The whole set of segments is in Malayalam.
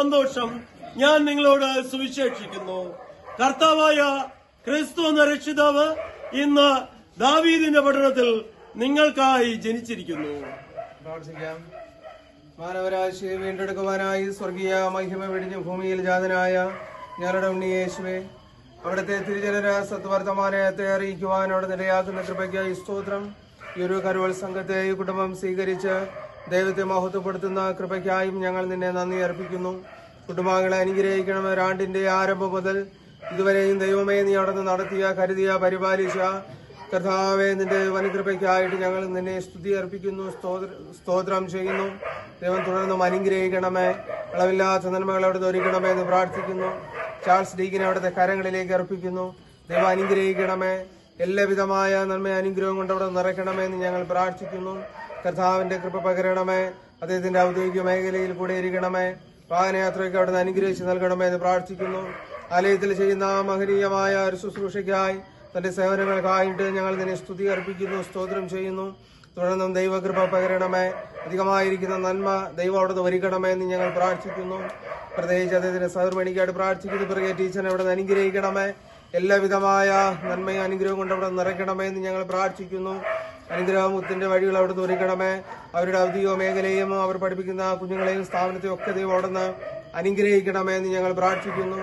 സന്തോഷം ഞാൻ നിങ്ങളോട് സുവിശേഷിക്കുന്നു. കർത്താവായ ക്രിസ്തു എന്ന രക്ഷിതാവ് ഇന്ന് ദാവീദിന്റെ പട്ടണത്തിൽ നിങ്ങൾക്കായി ജനിച്ചിരിക്കുന്നു. പ്രാർത്ഥിക്കാം. മാനവരാശിയെ വീണ്ടെടുക്കുവാനായി സ്വർഗീയ മഹിമ വെടിഞ്ഞ് ഭൂമിയിൽ ജാതനായ ഞങ്ങളുടെ ഉണ്ണി യേശുവേ, അവിടുത്തെ തിരുജനര സത്വർത്തമാനത്തെ അറിയിക്കുവാൻ അവിടെ നിലയാക്കുന്ന കൃപയ്ക്കായി സ്തോത്രം. ഈ ഒരു കരോൾ സംഘത്തെ ഈ കുടുംബം സ്വീകരിച്ച് ദൈവത്തെ മഹത്വപ്പെടുത്തുന്ന കൃപയ്ക്കായും ഞങ്ങൾ നിന്നെ നന്ദി അർപ്പിക്കുന്നു. കുടുംബാംഗങ്ങളെ അനുഗ്രഹിക്കണമേ. ഒരാണ്ടിന്റെ ആരംഭം മുതൽ ഇതുവരെയും ദൈവമേ നീ അവിടെ നിന്ന് നടത്തിയ, കരുതിയ, പരിപാലിച്ച കർത്താവേ, നിന്റെ വനുകൃപയ്ക്കായിട്ട് ഞങ്ങൾ നിന്നെ സ്തുതി അർപ്പിക്കുന്നു, സ്തോത്രം ചെയ്യുന്നു. ദൈവം തുടർന്നും അനുഗ്രഹിക്കണമേ. അളവില്ലാത്ത നന്മകൾ അവിടെ ഒരുക്കണമേ എന്ന് പ്രാർത്ഥിക്കുന്നു. ചാൾസ് ഡീക്കിനെ അവിടുത്തെ കരങ്ങളിലേക്ക് അർപ്പിക്കുന്നു. ദൈവം അനുഗ്രഹിക്കണമേ. എല്ലാവിധമായ നന്മ അനുഗ്രഹം കൊണ്ട് അവിടെ നിറയ്ക്കണമേ എന്ന് ഞങ്ങൾ പ്രാർത്ഥിക്കുന്നു. കർത്താവിന്റെ കൃപ പകരണമേ. അദ്ദേഹത്തിന്റെ ഔദ്യോഗിക മേഖലയിൽ കൂടെ ഇരിക്കണമേ. വാഹനയാത്രയ്ക്ക് അവിടെ നിന്ന് അനുഗ്രഹിച്ച് നൽകണമേ എന്ന് പ്രാർത്ഥിക്കുന്നു. ആലയത്തിൽ ചെയ്യുന്ന മഹനീയമായ ഒരു ശുശ്രൂഷയ്ക്കായി, തന്റെ സേവനങ്ങൾക്കായിട്ട് ഞങ്ങൾ നിന്നെ സ്തുതി അർപ്പിക്കുന്നു, സ്തോത്രം ചെയ്യുന്നു. തുടർന്നും ദൈവകൃപ പകരണമേ. അധികമായിരിക്കുന്ന നന്മ ദൈവം അവിടെ നിന്ന് ഒരുക്കണമേ എന്ന് ഞങ്ങൾ പ്രാർത്ഥിക്കുന്നു. പ്രത്യേകിച്ച് അദ്ദേഹത്തിന്റെ സഹർമണിക്കായിട്ട് പ്രാർത്ഥിക്കുന്നു. പിറകെ ടീച്ചറിനെ അവിടെ നിന്ന് അനുഗ്രഹിക്കണമേ. എല്ലാവിധമായ നന്മയും അനുഗ്രഹം കൊണ്ട് അവിടെ നിറയ്ക്കണമേ എന്ന് ഞങ്ങൾ പ്രാർത്ഥിക്കുന്നു. അനുഗ്രഹമുത്തിന്റെ വഴികൾ അവിടെ നിന്ന് ഒരുക്കണമേ. അവരുടെ ഔദ്യോഗിക മേഖലയും അവർ പഠിപ്പിക്കുന്ന കുഞ്ഞുങ്ങളെയും സ്ഥാപനത്തെയും ഒക്കെ ദൈവം അവിടെ നിന്ന് അനുഗ്രഹിക്കണമേ എന്ന് ഞങ്ങൾ പ്രാർത്ഥിക്കുന്നു.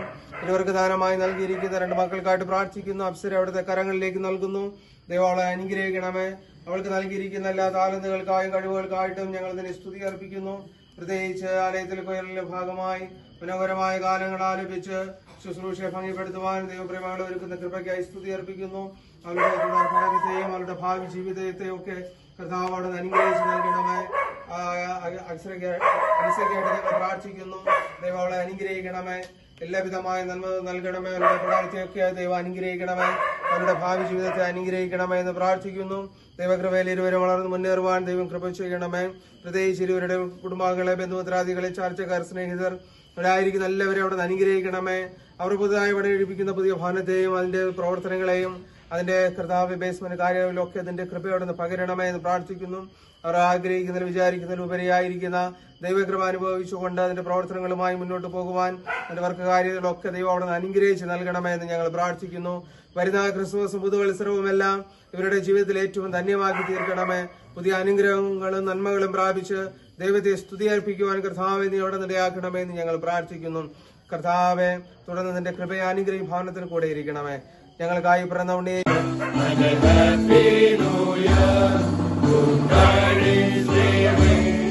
ഇവർക്ക് ദാനമായി നൽകിയിരിക്കുന്ന 2 മക്കൾക്കായിട്ട് പ്രാർത്ഥിക്കുന്നു. അപ്സര അവിടുത്തെ കരങ്ങളിലേക്ക് നൽകുന്നു. ദൈവം അവളെ അനുഗ്രഹിക്കണമേ. അവൾക്ക് നൽകിയിരിക്കുന്ന എല്ലാ താലന്തുകൾക്കായും കഴിവുകൾക്കായിട്ടും ഞങ്ങൾ ഇതിനെ സ്തുതി അർപ്പിക്കുന്നു. പ്രത്യേകിച്ച് ആലയത്തിൽ കൊയലിന്റെ ഭാഗമായി മനോഹരമായ ഗാനങ്ങൾ ആലപിച്ച് ശുശ്രൂഷയെ ഭംഗിപ്പെടുത്തുവാൻ ദൈവപ്രേമകളെ ഒരുക്കുന്ന കൃപയ്ക്കായി സ്തുതി അർപ്പിക്കുന്നു. അവരുടെ തുടർഭടനത്തെയും അവരുടെ ഭാവി ജീവിതത്തെയും ഒക്കെ കർത്താവോട് അനുഗ്രഹിച്ച് നൽകണമേ. അനുസരിക്കായിട്ട് പ്രാർത്ഥിക്കുന്നു. ദൈവം അവളെ അനുഗ്രഹിക്കണമേ. എല്ലാവിധമായ നന്മ നൽകണമേ. അവരുടെ പഠനത്തെയൊക്കെ ദൈവം അനുഗ്രഹിക്കണമേ. അവരുടെ ഭാവി ജീവിതത്തെ അനുഗ്രഹിക്കണമേ എന്ന് പ്രാർത്ഥിക്കുന്നു. ദൈവകൃപയിൽ ഇരുവരും വളർന്ന് മുന്നേറുവാൻ ദൈവം കൃപ ചെയ്യണമേ. പ്രത്യേകിച്ച് ഇരുവരുടെ കുടുംബാംഗങ്ങളെ, ബന്ധുമിത്രാദികളെ, ചാർച്ചക്കാർ, സ്നേഹിതർ അവരായിരിക്കുന്ന എല്ലാവരും അവിടെ നിന്ന് അനുഗ്രഹിക്കണമേ. അവർ പുതുതായി പണിയെടുപ്പിക്കുന്ന പുതിയ ഭവനത്തെയും അതിന്റെ പ്രവർത്തനങ്ങളെയും അതിന്റെ കർത്താവ് ബേസ്മെന്റ് കാര്യങ്ങളിലൊക്കെ അതിന്റെ കൃപയോടെ നിന്ന് പകരണമേ എന്ന് പ്രാർത്ഥിക്കുന്നു. അവർ ആഗ്രഹിക്കുന്നതിൽ വിചാരിക്കുന്നതിൽ ഉപരിയായിരിക്കുന്ന ദൈവകൃപ അനുഭവിച്ചുകൊണ്ട് അതിന്റെ പ്രവർത്തനങ്ങളുമായി മുന്നോട്ട് പോകുവാൻ അതിന്റെ വർക്ക് കാര്യങ്ങളിലൊക്കെ ദൈവം അവിടെ നിന്ന് അനുഗ്രഹിച്ച് നൽകണമേ എന്ന് ഞങ്ങൾ പ്രാർത്ഥിക്കുന്നു. വരുന്ന ക്രിസ്മസും പുതുവത്സരവുമെല്ലാം ഇവരുടെ ജീവിതത്തിൽ ഏറ്റവും ധന്യമാക്കി തീർക്കണമേ. പുതിയ അനുഗ്രഹങ്ങളും നന്മകളും പ്രാപിച്ച് ദൈവത്തെ സ്തുതി അർപ്പിക്കുവാൻ കർത്താവെ നീ അവിടെ നിടയാക്കണമേ എന്ന് ഞങ്ങൾ പ്രാർത്ഥിക്കുന്നു. കർത്താവെ, തുടർന്ന് നിന്റെ കൃപയെ അനുഗ്രഹി ഭവനത്തിന് കൂടെ ഇരിക്കണമേ. ഞങ്ങൾക്കായി പിറന്ന ഉണ്ണി Happy New Year, good tidings we bring.